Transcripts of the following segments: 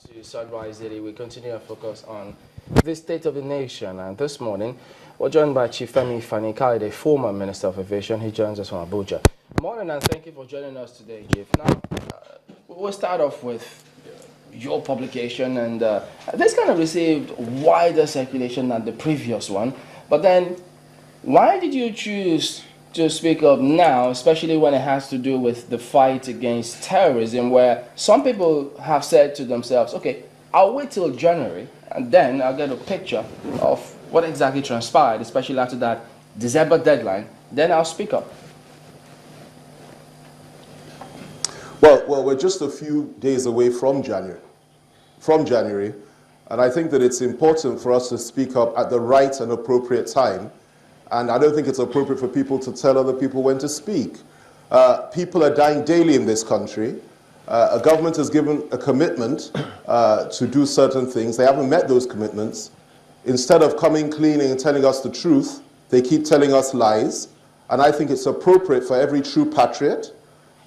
back to Sunrise Daily. We continue our focus on the state of the nation. And this morning, we're joined by Chief FANI-KAYODE, former Minister of Aviation. He joins us from Abuja. Morning, and thank you for joining us today, Chief. Now, we'll start off with your publication, and this kind of received wider circulation than the previous one. But then, why did you choose to speak up now, especially when it has to do with the fight against terrorism, where some people have said to themselves, okay, I'll wait till January and then I'll get a picture of what exactly transpired, especially after that December deadline, then I'll speak up? Well, we're just a few days away from January, and I think that it's important for us to speak up at the right and appropriate time. And I don't think it's appropriate for people to tell other people when to speak. People are dying daily in this country. A government has given a commitment to do certain things. They haven't met those commitments. Instead of coming clean and telling us the truth, they keep telling us lies. And I think it's appropriate for every true patriot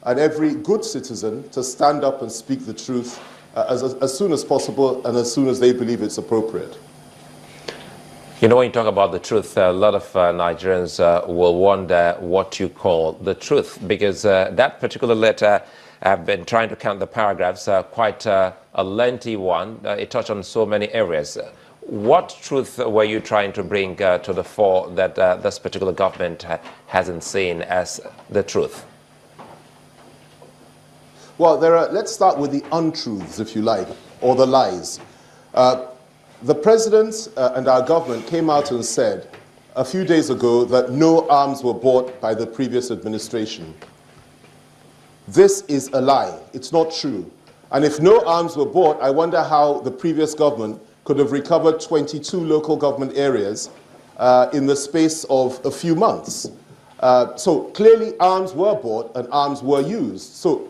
and every good citizen to stand up and speak the truth as soon as possible and as soon as they believe it's appropriate. You know, when you talk about the truth, a lot of Nigerians will wonder what you call the truth, because that particular letter, I've been trying to count the paragraphs, quite a lengthy one. It touched on so many areas. What truth were you trying to bring to the fore that this particular government hasn't seen as the truth? Well, let's start with the untruths, if you like, or the lies. The President and our government came out and said a few days ago that no arms were bought by the previous administration. This is a lie. It's not true. And if no arms were bought, I wonder how the previous government could have recovered 22 local government areas in the space of a few months. So clearly arms were bought and arms were used. So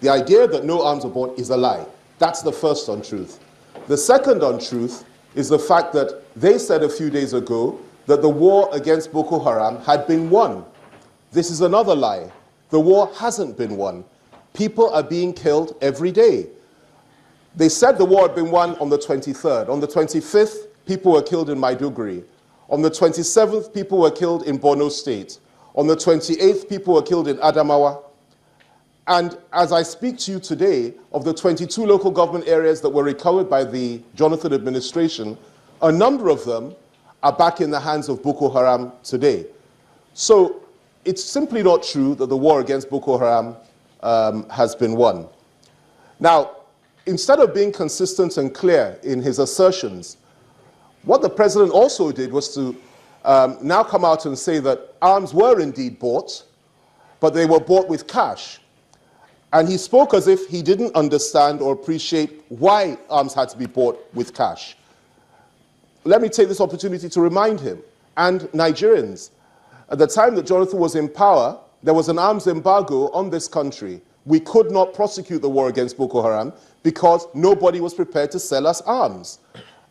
the idea that no arms were bought is a lie. That's the first untruth. The second untruth is the fact that they said a few days ago that the war against Boko Haram had been won. This is another lie. The war hasn't been won. People are being killed every day. They said the war had been won on the 23rd. On the 25th, people were killed in Maiduguri. On the 27th, people were killed in Borno State. On the 28th, people were killed in Adamawa. And as I speak to you today, of the 22 local government areas that were recovered by the Jonathan administration, a number of them are back in the hands of Boko Haram today. So it's simply not true that the war against Boko Haram has been won. Now, instead of being consistent and clear in his assertions, what the president also did was to now come out and say that arms were indeed bought, but they were bought with cash. And he spoke as if he didn't understand or appreciate why arms had to be bought with cash. Let me take this opportunity to remind him and Nigerians. At the time that Jonathan was in power, there was an arms embargo on this country. We could not prosecute the war against Boko Haram because nobody was prepared to sell us arms.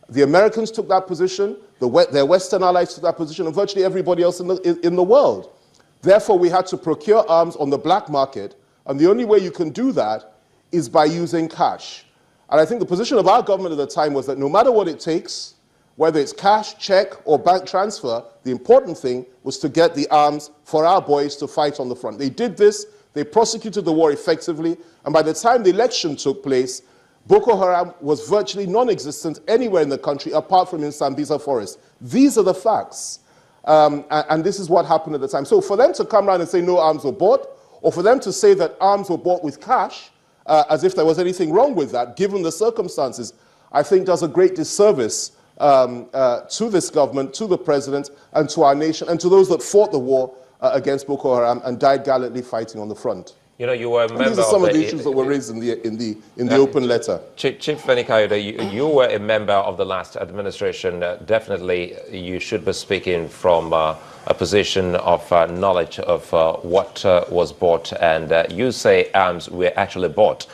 The Americans took that position, their Western allies took that position, and virtually everybody else in the world. Therefore, we had to procure arms on the black market. And the only way you can do that is by using cash. And I think the position of our government at the time was that no matter what it takes, whether it's cash, check, or bank transfer, the important thing was to get the arms for our boys to fight on the front. They did this, they prosecuted the war effectively, and by the time the election took place, Boko Haram was virtually non-existent anywhere in the country apart from in Sambisa Forest. These are the facts. And this is what happened at the time. So for them to come around and say no arms were bought, or for them to say that arms were bought with cash, as if there was anything wrong with that, given the circumstances, I think does a great disservice to this government, to the president, and to our nation, and to those that fought the war against Boko Haram and died gallantly fighting on the front. You know, you were a member these are some of the issues that were raised in the open letter. Chief FANI-KAYODE, you were a member of the last administration. Definitely, you should be speaking from a position of knowledge of what was bought, and you say arms were actually bought.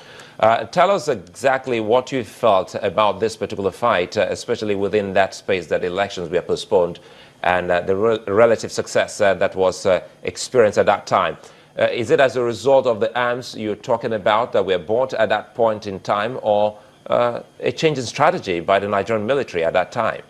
Tell us exactly what you felt about this particular fight, especially within that space that elections were postponed, and the relative success that was experienced at that time. Is it as a result of the arms you're talking about that were bought at that point in time, or a change in strategy by the Nigerian military at that time?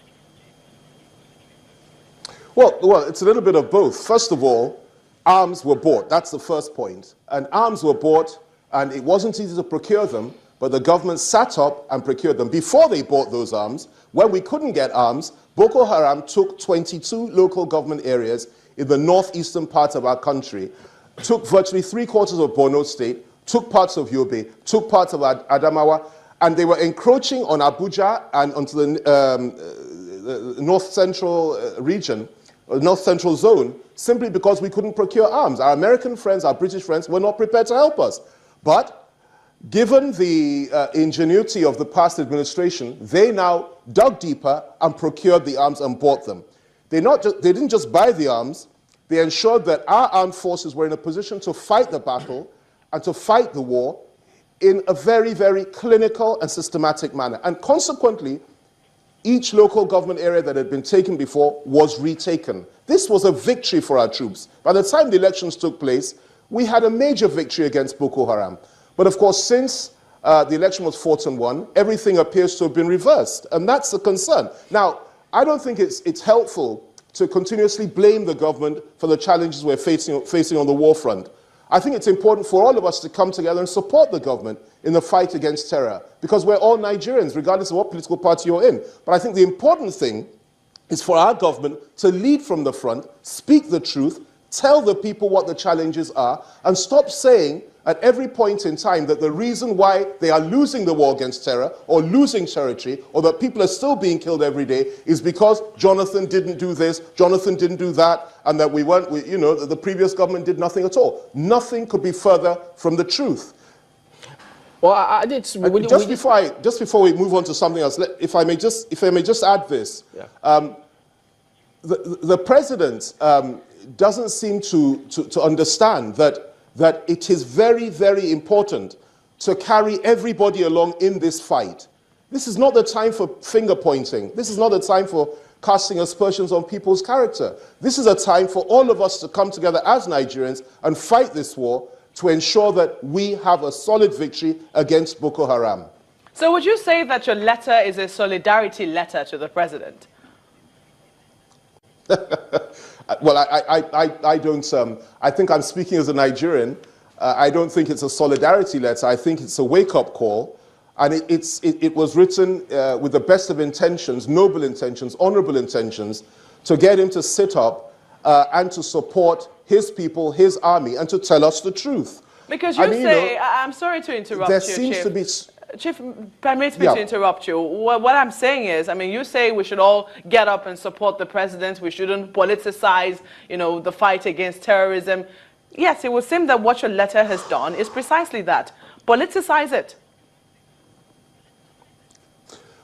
Well, it's a little bit of both. First of all, arms were bought. That's the first point. And arms were bought, and it wasn't easy to procure them, but the government sat up and procured them. Before they bought those arms, when we couldn't get arms, Boko Haram took 22 local government areas in the northeastern part of our country, took virtually 3/4 of Borno State, took parts of Yobe, took parts of Adamawa, and they were encroaching on Abuja and onto the north-central region, north-central zone, simply because we couldn't procure arms. Our American friends, our British friends were not prepared to help us. But given the ingenuity of the past administration, they now dug deeper and procured the arms and bought them. They didn't just buy the arms, they ensured that our armed forces were in a position to fight the battle and to fight the war in a very, very clinical and systematic manner. And consequently, each local government area that had been taken before was retaken. This was a victory for our troops. By the time the elections took place, we had a major victory against Boko Haram. But of course, since the election was fought and won, everything appears to have been reversed. And that's a concern. Now, I don't think it's helpful to continuously blame the government for the challenges we're facing on the war front. I think it's important for all of us to come together and support the government in the fight against terror, because we're all Nigerians, regardless of what political party you're in. But I think the important thing is for our government to lead from the front, speak the truth, tell the people what the challenges are, and stop saying at every point in time that the reason why they are losing the war against terror or losing territory or that people are still being killed every day is because Jonathan didn't do this, Jonathan didn't do that, and that the previous government did nothing at all. Nothing could be further from the truth. Well, just before we move on to something else, if I may just add this, yeah. The president doesn't seem to understand that it is very, very important to carry everybody along in this fight. This is not the time for finger pointing. This is not the time for casting aspersions on people's character. This is a time for all of us to come together as Nigerians and fight this war to ensure that we have a solid victory against Boko Haram. So would you say that your letter is a solidarity letter to the president? Well, I don't. I think I'm speaking as a Nigerian. I don't think it's a solidarity letter. I think it's a wake-up call, and it was written with the best of intentions, noble intentions, honourable intentions, to get him to sit up and to support his people, his army, and to tell us the truth. Because I'm sorry to interrupt you, There seems to be... Chief, permit me to interrupt you. What I'm saying is, you say we should all get up and support the president. We shouldn't politicize, the fight against terrorism. Yes, it would seem that what your letter has done is precisely that. Politicize it.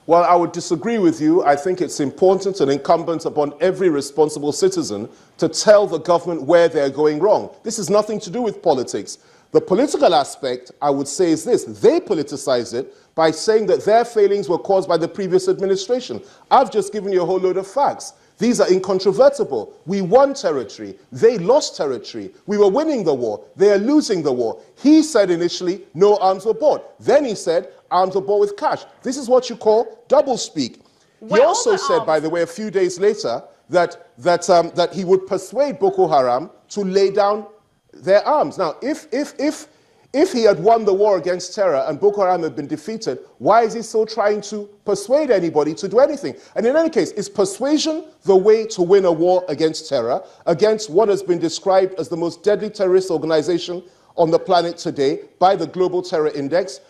Well, I would disagree with you. I think it's important and incumbent upon every responsible citizen to tell the government where they're going wrong. This has nothing to do with politics. The political aspect, I would say, is this. They politicize it by saying that their failings were caused by the previous administration. I've just given you a whole load of facts. These are incontrovertible. We won territory. They lost territory. We were winning the war. They are losing the war. He said initially, no arms were bought. Then he said, arms were bought with cash. This is what you call doublespeak. He also said, by the way, a few days later, that he would persuade Boko Haram to lay down their arms. Now, if he had won the war against terror and Boko Haram had been defeated, why is he still trying to persuade anybody to do anything? And in any case, is persuasion the way to win a war against terror, against what has been described as the most deadly terrorist organization on the planet today by the Global Terror Index?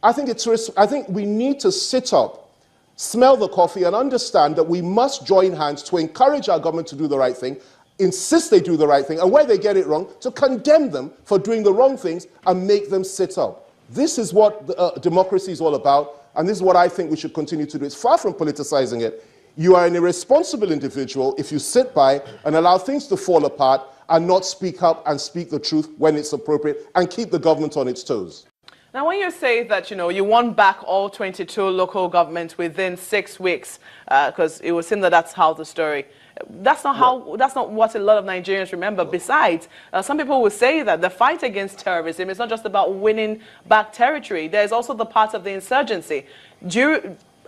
I think we need to sit up, smell the coffee, and understand that we must join hands to encourage our government to do the right thing, insist they do the right thing, and where they get it wrong, to condemn them for doing the wrong things and make them sit up. This is what democracy is all about, and this is what I think we should continue to do. It's far from politicizing it. You are an irresponsible individual if you sit by and allow things to fall apart and not speak up and speak the truth when it's appropriate and keep the government on its toes. Now, when you say that, you won back all 22 local governments within 6 weeks, because it would seem that that's how the story That's not how. That's not what a lot of Nigerians remember. Besides, some people will say that the fight against terrorism is not just about winning back territory. There's also the part of the insurgency.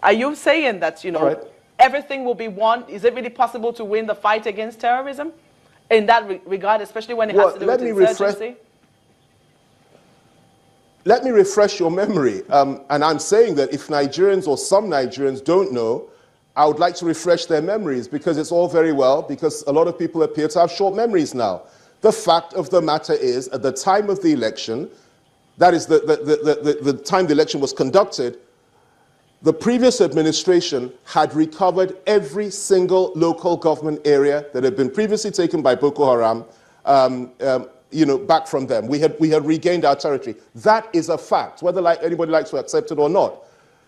Are you saying that everything will be won? Is it really possible to win the fight against terrorism in that regard, especially when it has to do with insurgency? Let me refresh your memory. And I'm saying that if Nigerians or some Nigerians don't know, I would like to refresh their memories, because it's all very well, because a lot of people appear to have short memories now. The fact of the matter is, at the time of the election, that is the time the election was conducted, the previous administration had recovered every single local government area that had been previously taken by Boko Haram, back from them. We had regained our territory. That is a fact, whether anybody likes to accept it or not.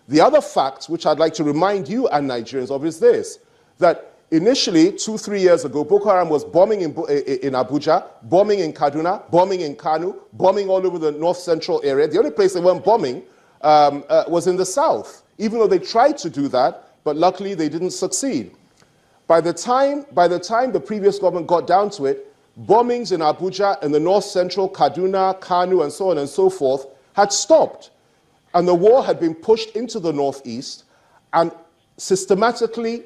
The other fact, which I'd like to remind you and Nigerians of, is this, that initially, 2-3 years ago, Boko Haram was bombing in Abuja, bombing in Kaduna, bombing in Kano, bombing all over the north-central area. The only place they weren't bombing was in the south, even though they tried to do that, but luckily they didn't succeed. By the time the previous government got down to it, bombings in Abuja and the north-central, Kaduna, Kano, and so on and so forth, had stopped. And the war had been pushed into the northeast, and systematically,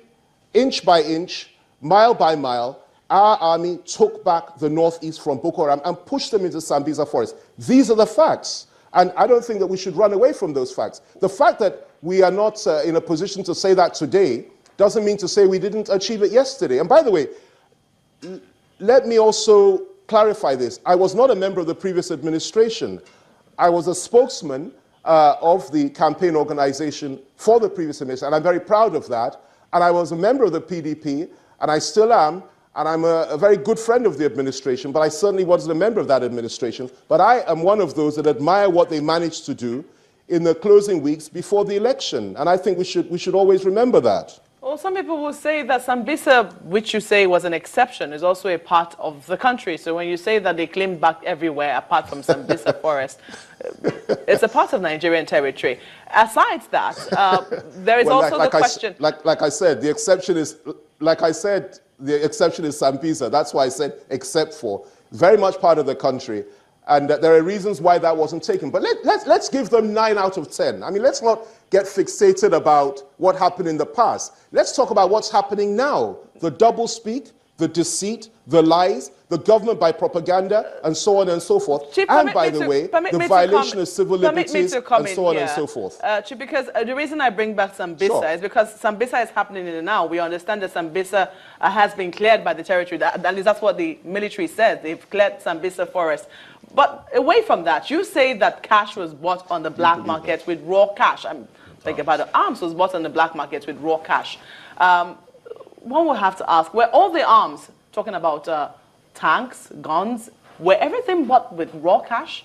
inch by inch, mile by mile, our army took back the northeast from Boko Haram and pushed them into Sambisa forest. These are the facts, and I don't think that we should run away from those facts. The fact that we are not in a position to say that today doesn't mean to say we didn't achieve it yesterday. And by the way, let me also clarify this. I was not a member of the previous administration. I was a spokesman of the campaign organization for the previous administration, and I'm very proud of that. And I was a member of the PDP, and I still am, and I'm a very good friend of the administration, but I certainly wasn't a member of that administration. But I am one of those that admire what they managed to do in the closing weeks before the election, and I think we should always remember that. Well, some people will say that Sambisa, which you say was an exception, is also a part of the country. So when you say that they claimed back everywhere apart from Sambisa forest, it's a part of Nigerian territory. Aside that, there is also the question. Like I said, the exception is, the exception is Sambisa. That's why I said except for. Very much part of the country. And there are reasons why that wasn't taken. But let's give them 9 out of 10. I mean, let's not get fixated about what happened in the past. Let's talk about what's happening now. The doublespeak, the deceit, the lies, the government by propaganda, and so on and so forth. Chief, and by the way, the violation of civil liberties, and so on and so forth. Chief, because the reason I bring back Sambisa is because Sambisa is happening in the now. We understand that Sambisa has been cleared by the territory. At least that's what the military says. They've cleared Sambisa forest. But away from that, you say that cash was bought on the black market with raw cash. I'm thinking about the arms was bought on the black market with raw cash. One will have to ask, were all the arms, talking about tanks, guns, were everything bought with raw cash?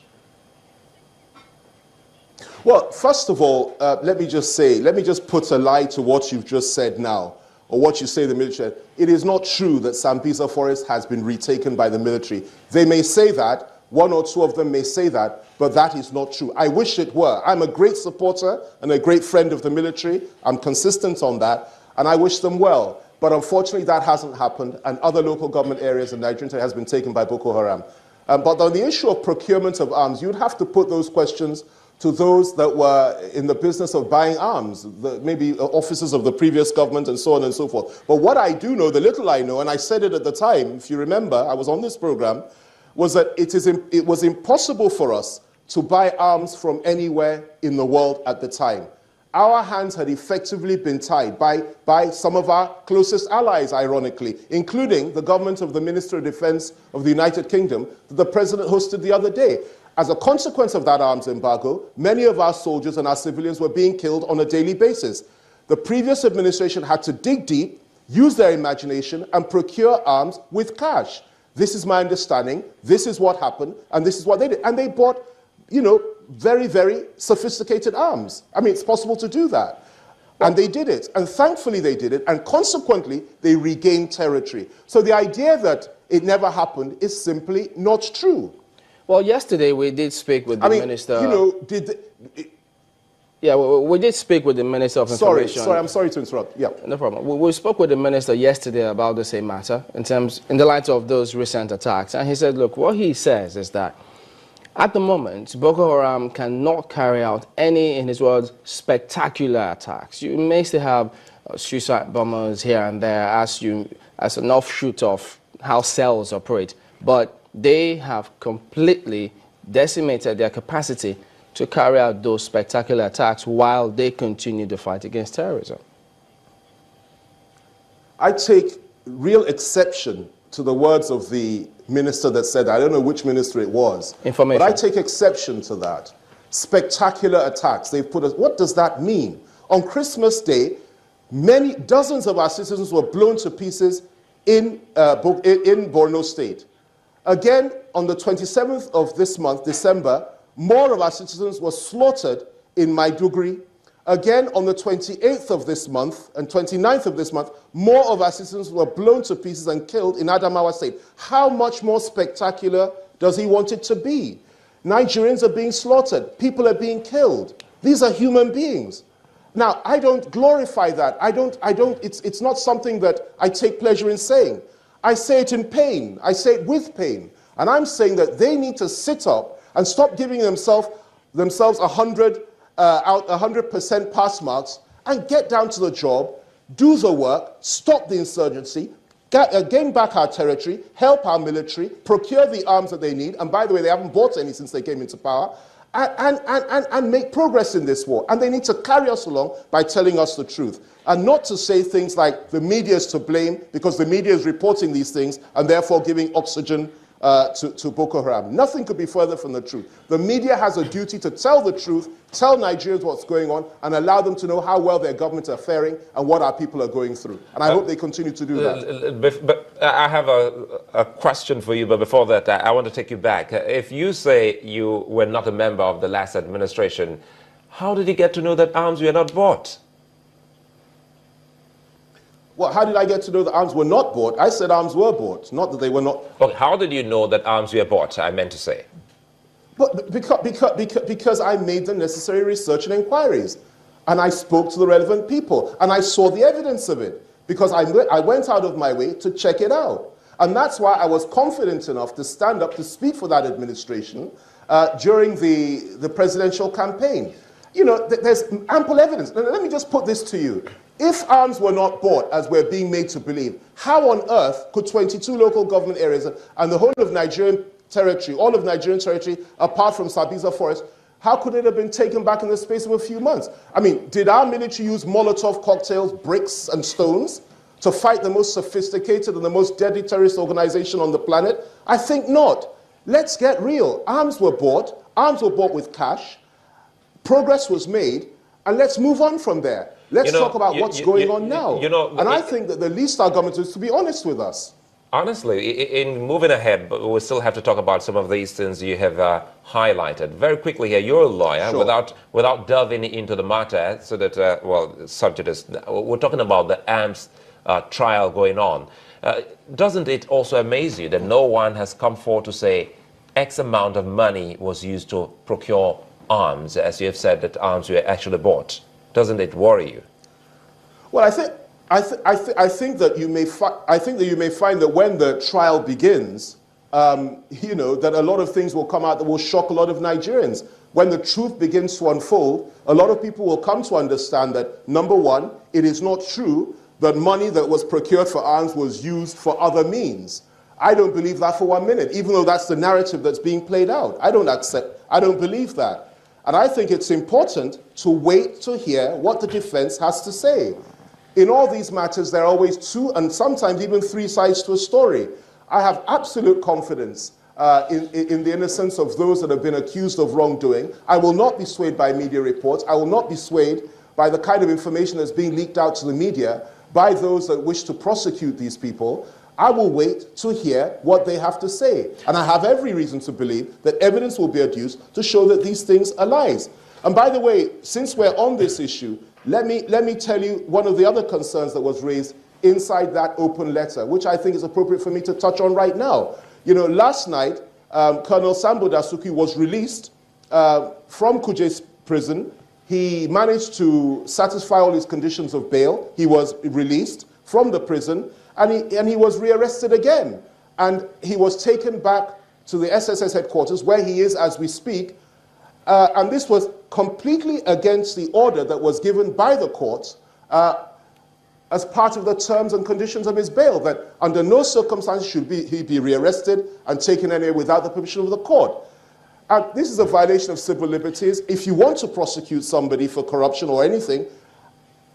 Well, first of all, let me just put a lie to what you've just said now, or what you say the military. It is not true that Sambisa forest has been retaken by the military. They may say that, 1 or 2 of them may say that, but that is not true. I wish it were. I'm a great supporter and a great friend of the military. I'm consistent on that, and I wish them well. But unfortunately, that hasn't happened, and other local government areas in Nigeria has been taken by Boko Haram. But on the issue of procurement of arms, you'd have to put those questions to those that were in the business of buying arms, maybe officers of the previous government and so on and so forth. But what I do know, the little I know, and I said it at the time, if you remember, I was on this program, was that it was impossible for us to buy arms from anywhere in the world at the time. Our hands had effectively been tied by some of our closest allies, ironically, including the government of the Minister of Defense of the United Kingdom that the President hosted the other day. As a consequence of that arms embargo, many of our soldiers and our civilians were being killed on a daily basis. The previous administration had to dig deep, use their imagination, and procure arms with cash. This is my understanding, this is what happened, and this is what they did. And they bought, very, very sophisticated arms. I mean, it's possible to do that. And they did it. And thankfully they did it. And consequently, they regained territory. So the idea that it never happened is simply not true. Well, yesterday we did speak with the minister. Yeah, we did speak with the Minister of Information. Sorry, I'm sorry to interrupt. Yeah. No problem. We spoke with the Minister yesterday about the same matter in the light of those recent attacks. And he said, look, what he says is that at the moment, Boko Haram cannot carry out any, in his words, spectacular attacks. You may still have suicide bombers here and there as an offshoot of how cells operate, but they have completely decimated their capacity to carry out those spectacular attacks while they continue the fight against terrorism. I take real exception to the words of the minister that said, I don't know which minister it was, Information. but I take exception to that. Spectacular attacks. They've put us, what does that mean? On Christmas Day, dozens of our citizens were blown to pieces in Borno State. Again, on the 27th of this month, December, more of our citizens were slaughtered in Maiduguri. Again, on the 28th of this month and 29th of this month, more of our citizens were blown to pieces and killed in Adamawa State. How much more spectacular does he want it to be? Nigerians are being slaughtered. People are being killed. These are human beings. Now, I don't glorify that. It's not something that I take pleasure in saying. I say it in pain. I say it with pain. And I'm saying that they need to sit up and stop giving themselves 100% pass marks and get down to the job, do the work, stop the insurgency, gain back our territory, help our military, procure the arms that they need, and by the way, they haven't bought any since they came into power, and make progress in this war. And they need to carry us along by telling us the truth, and not to say things like the media is to blame because the media is reporting these things and therefore giving oxygen to Boko Haram. Nothing could be further from the truth. The media has a duty to tell the truth, tell Nigerians what's going on, and allow them to know how well their governments are faring and what our people are going through. And I hope they continue to do that. But I have a question for you, but before that, I want to take you back. If you say you were not a member of the last administration, how did you get to know that arms were not bought? Well, how did I get to know that arms were not bought? I said arms were bought, not that they were not. Okay, how did you know that arms were bought, I meant to say? But because I made the necessary research and inquiries. And I spoke to the relevant people. And I saw the evidence of it. Because I went out of my way to check it out. And that's why I was confident enough to stand up to speak for that administration during the presidential campaign. You know, there's ample evidence. Now, let me just put this to you. If arms were not bought, as we're being made to believe, how on earth could 22 local government areas and the whole of Nigerian territory, all of Nigerian territory, apart from Sabisa Forest, how could it have been taken back in the space of a few months? I mean, did our military use Molotov cocktails, bricks, and stones to fight the most sophisticated and the most deadly terrorist organization on the planet? I think not. Let's get real. Arms were bought with cash, progress was made, and let's move on from there. Let's talk about what's going on now. And I think that the least our government is to be honest with us. Honestly, in moving ahead, but we still have to talk about some of these things you have highlighted. Very quickly here, you're a lawyer, Sure. without delving into the matter, so that, subject is, we're talking about the arms trial going on. Doesn't it also amaze you that no one has come forward to say X amount of money was used to procure arms, as you have said that arms were actually bought? Doesn't it worry you? Well, I think that you may find that when the trial begins, that a lot of things will come out that will shock a lot of Nigerians. When the truth begins to unfold, a lot of people will come to understand that, number one, it is not true that money that was procured for arms was used for other means. I don't believe that for 1 minute, even though that's the narrative that's being played out. I don't believe that. And I think it's important to wait to hear what the defense has to say. In all these matters, there are always two and sometimes even three sides to a story. I have absolute confidence in the innocence of those that have been accused of wrongdoing. I will not be swayed by media reports. I will not be swayed by the kind of information that's being leaked out to the media by those that wish to prosecute these people. I will wait to hear what they have to say. And I have every reason to believe that evidence will be adduced to show that these things are lies. And by the way, since we're on this issue, let me tell you one of the other concerns that was raised inside that open letter, which I think is appropriate for me to touch on right now. You know, last night, Colonel Sambo Dasuki was released from Kuje's prison. He managed to satisfy all his conditions of bail. He was released from the prison, and he was rearrested again. And he was taken back to the SSS headquarters, where he is as we speak. And this was completely against the order that was given by the court as part of the terms and conditions of his bail, that under no circumstances should he be rearrested and taken anywhere without the permission of the court. And this is a violation of civil liberties. If you want to prosecute somebody for corruption or anything,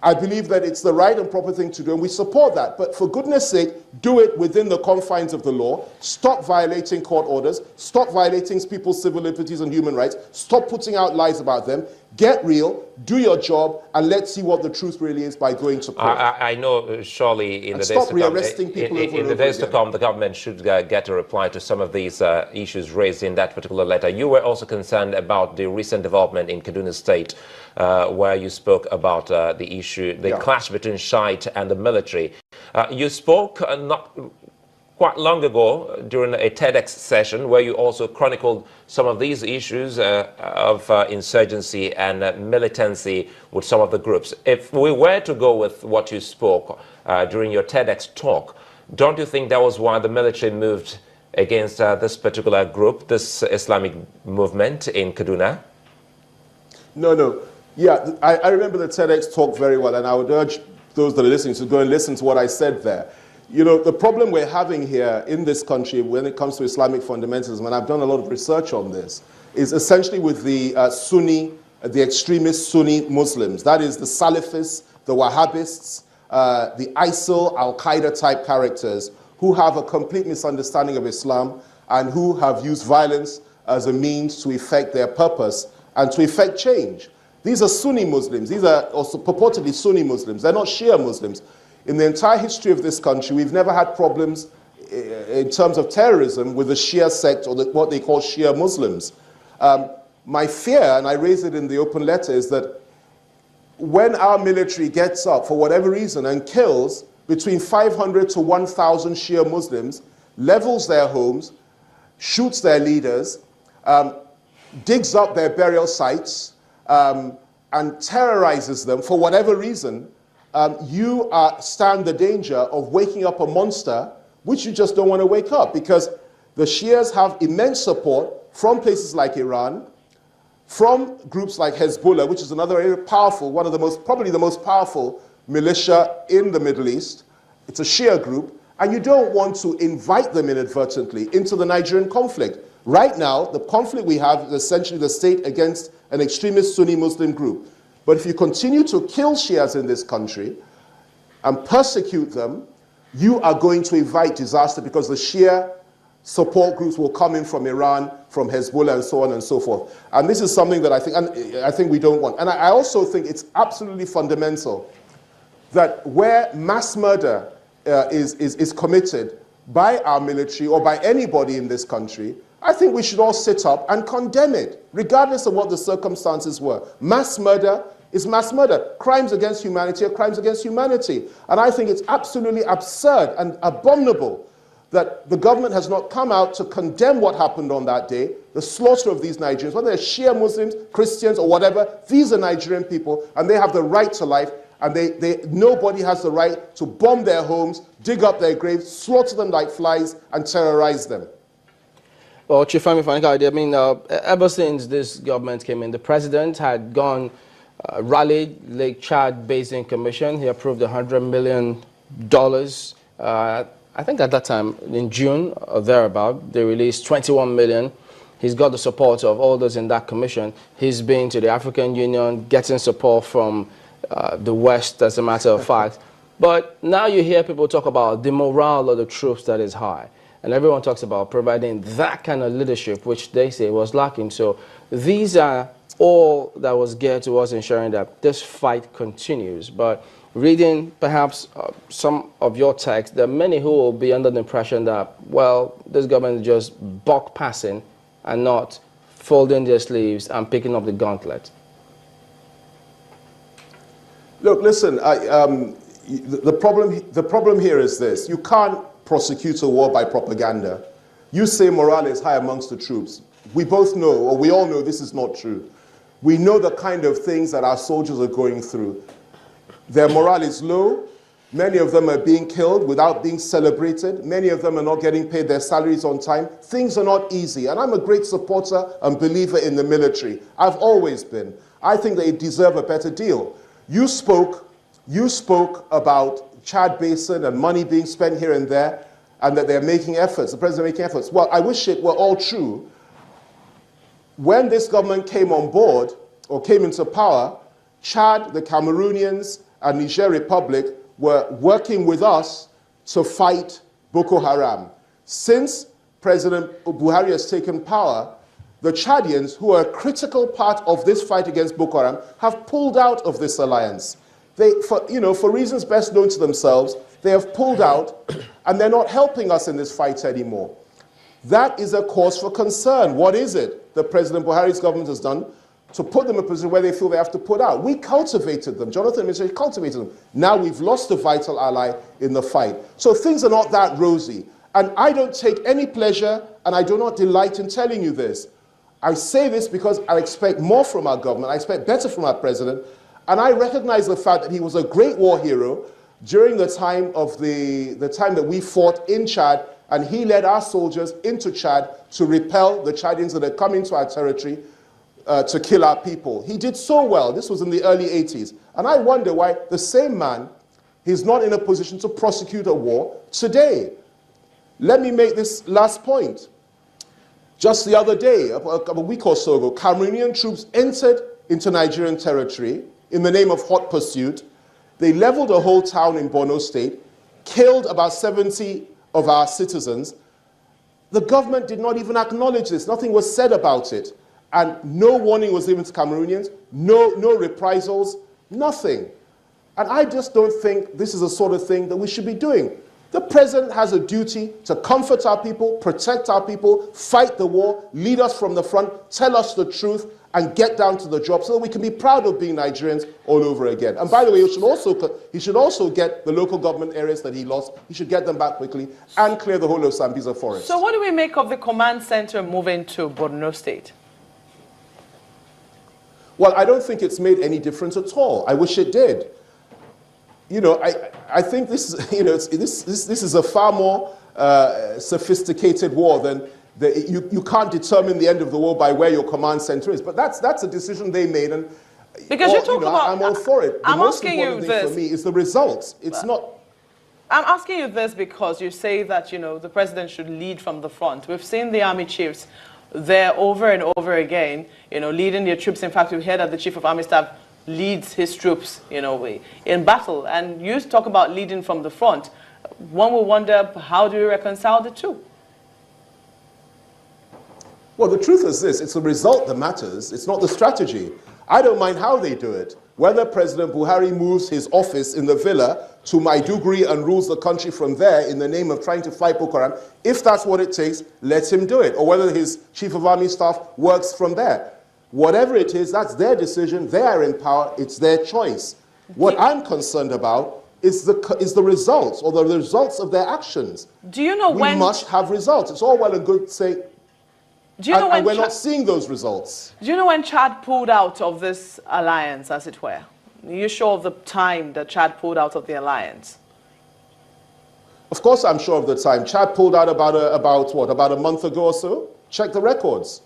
I believe that it's the right and proper thing to do, and we support that. But for goodness sake, do it within the confines of the law. Stop violating court orders. Stop violating people's civil liberties and human rights. Stop putting out lies about them. Get real, do your job, and let's see what the truth really is by going to court. I know, surely, in the days to come, the government should get a reply to some of these issues raised in that particular letter. You were also concerned about the recent development in Kaduna State, where you spoke about the issue, the clash between Shiite and the military. You spoke not quite long ago during a TEDx session where you also chronicled some of these issues of insurgency and militancy with some of the groups. If we were to go with what you spoke during your TEDx talk, don't you think that was why the military moved against this particular group, this Islamic movement in Kaduna? No. Yeah, I remember the TEDx talk very well, and I would urge those that are listening to go and listen to what I said there. You know, the problem we're having here in this country when it comes to Islamic fundamentalism, and I've done a lot of research on this, is essentially with the the extremist Sunni Muslims. That is the Salafists, the Wahhabists, the ISIL, Al-Qaeda type characters who have a complete misunderstanding of Islam and who have used violence as a means to effect their purpose and to effect change. These are Sunni Muslims. These are also purportedly Sunni Muslims. They're not Shia Muslims. In the entire history of this country, we've never had problems in terms of terrorism with the Shia sect or what they call Shia Muslims. My fear, and I raise it in the open letter, is that when our military gets up for whatever reason and kills between 500 to 1,000 Shia Muslims, levels their homes, shoots their leaders, digs up their burial sites, and terrorizes them for whatever reason, you stand the danger of waking up a monster which you just don't want to wake up, because the Shias have immense support from places like Iran, from groups like Hezbollah, which is another very powerful, one of the most, probably the most powerful militia in the Middle East. It's a Shia group, and you don't want to invite them inadvertently into the Nigerian conflict. Right now, the conflict we have is essentially the state against an extremist Sunni Muslim group. But if you continue to kill Shias in this country and persecute them, you are going to invite disaster, because the Shia support groups will come in from Iran, from Hezbollah, and so on and so forth. And this is something that I think we don't want. And I also think it's absolutely fundamental that where mass murder is committed by our military or by anybody in this country, I think we should all sit up and condemn it, regardless of what the circumstances were. Mass murder is mass murder. Crimes against humanity are crimes against humanity. And I think it's absolutely absurd and abominable that the government has not come out to condemn what happened on that day, the slaughter of these Nigerians, whether they're Shia Muslims, Christians, or whatever. These are Nigerian people, and they have the right to life, and nobody has the right to bomb their homes, dig up their graves, slaughter them like flies, and terrorize them. Well, Chief FANI-KAYODE, I mean, ever since this government came in, the president had gone, rallied Lake Chad Basin Commission. He approved $100 million. I think at that time, in June or thereabout, they released $21 million. He's got the support of all those in that commission. He's been to the African Union, getting support from the West, as a matter of fact. But now you hear people talk about the morale of the troops that is high. And everyone talks about providing that kind of leadership, which they say was lacking. So these are all that was geared towards ensuring that this fight continues. But reading perhaps some of your text, there are many who will be under the impression that, well, this government is just buck passing and not folding their sleeves and picking up the gauntlet. Look, listen, the problem here is this. You can't prosecute a war by propaganda. You say morale is high amongst the troops. We both know, or we all know, this is not true. We know the kind of things that our soldiers are going through. Their morale is low. Many of them are being killed without being celebrated. Many of them are not getting paid their salaries on time. Things are not easy. And I'm a great supporter and believer in the military. I've always been. I think they deserve a better deal. You spoke about Chad Basin and money being spent here and there, and that they're making efforts, the president making efforts. Well, I wish it were all true. When this government came on board, or came into power, Chad, the Cameroonians, and Niger Republic were working with us to fight Boko Haram. Since President Buhari has taken power, the Chadians, who are a critical part of this fight against Boko Haram, have pulled out of this alliance. For reasons best known to themselves, they have pulled out, and they're not helping us in this fight anymore. That is a cause for concern. What is it that President Buhari's government has done to put them in a position where they feel they have to put out? We cultivated them. Jonathan administration cultivated them. Now we've lost a vital ally in the fight. So things are not that rosy. And I don't take any pleasure, and I do not delight in telling you this. I say this because I expect more from our government. I expect better from our president. And I recognize the fact that he was a great war hero during the time of the time that we fought in Chad, and he led our soldiers into Chad to repel the Chadians that had come into our territory to kill our people. He did so well. This was in the early 80s. And I wonder why the same man is not in a position to prosecute a war today. Let me make this last point. Just the other day, a week or so ago, Cameroonian troops entered into Nigerian territory in the name of hot pursuit. They leveled a whole town in Borno State, killed about 70 of our citizens. The government did not even acknowledge this. Nothing was said about it. And no warning was given to Cameroonians, no reprisals, nothing. And I just don't think this is the sort of thing that we should be doing. The president has a duty to comfort our people, protect our people, fight the war, lead us from the front, tell us the truth, and get down to the job so that we can be proud of being Nigerians all over again. And by the way, he should also get the local government areas that he lost. He should get them back quickly and clear the whole of Sambisa Forest. So what do we make of the command center moving to Borno State? Well, I don't think it's made any difference at all. I wish it did. You know, I think this is, you know, this is a far more sophisticated war than you can't determine the end of the war by where your command center is. But that's a decision they made, and because you talk about, I'm all for it. I'm asking you this. The most important thing for me is the results. It's not. I'm asking you this because you say that, you know, the president should lead from the front. We've seen the army chiefs there over and over again, you know, leading their troops. In fact, we heard that the chief of army staff leads his troops, you know, in battle. And you talk about leading from the front. One will wonder, how do you reconcile the two? Well, the truth is this. It's the result that matters. It's not the strategy. I don't mind how they do it. Whether President Buhari moves his office in the villa to Maiduguri and rules the country from there in the name of trying to fight Boko Haram, if that's what it takes, let him do it. Or whether his chief of army staff works from there. Whatever it is, that's their decision. They are in power. It's their choice. What I'm concerned about is the results, or the results of their actions. Do you know when... We must have results. It's all well and good saying... Do you know when... And we're not seeing those results. Do you know when Chad pulled out of this alliance, as it were? Are you sure of the time that Chad pulled out of the alliance? Of course I'm sure of the time. Chad pulled out about a month ago or so? Check the records.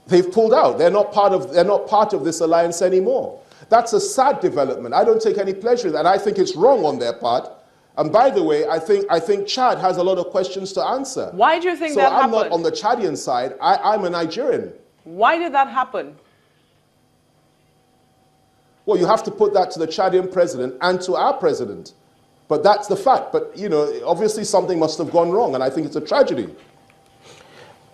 They've pulled out. They're not part of this alliance anymore. That's a sad development. I don't take any pleasure in that. I think it's wrong on their part. And by the way, I think Chad has a lot of questions to answer. Why do you think that happened? So I'm not on the Chadian side. I'm a Nigerian. Why did that happen? Well, you have to put that to the Chadian president and to our president. But that's the fact. But, you know, obviously something must have gone wrong, and I think it's a tragedy.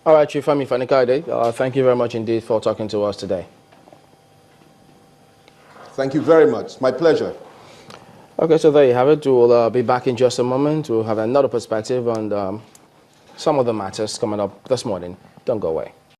All right, Chief FANI-KAYODE, thank you very much indeed for talking to us today. Thank you very much. My pleasure. Okay, so there you have it. We'll be back in just a moment. We'll have another perspective on some of the matters coming up this morning. Don't go away.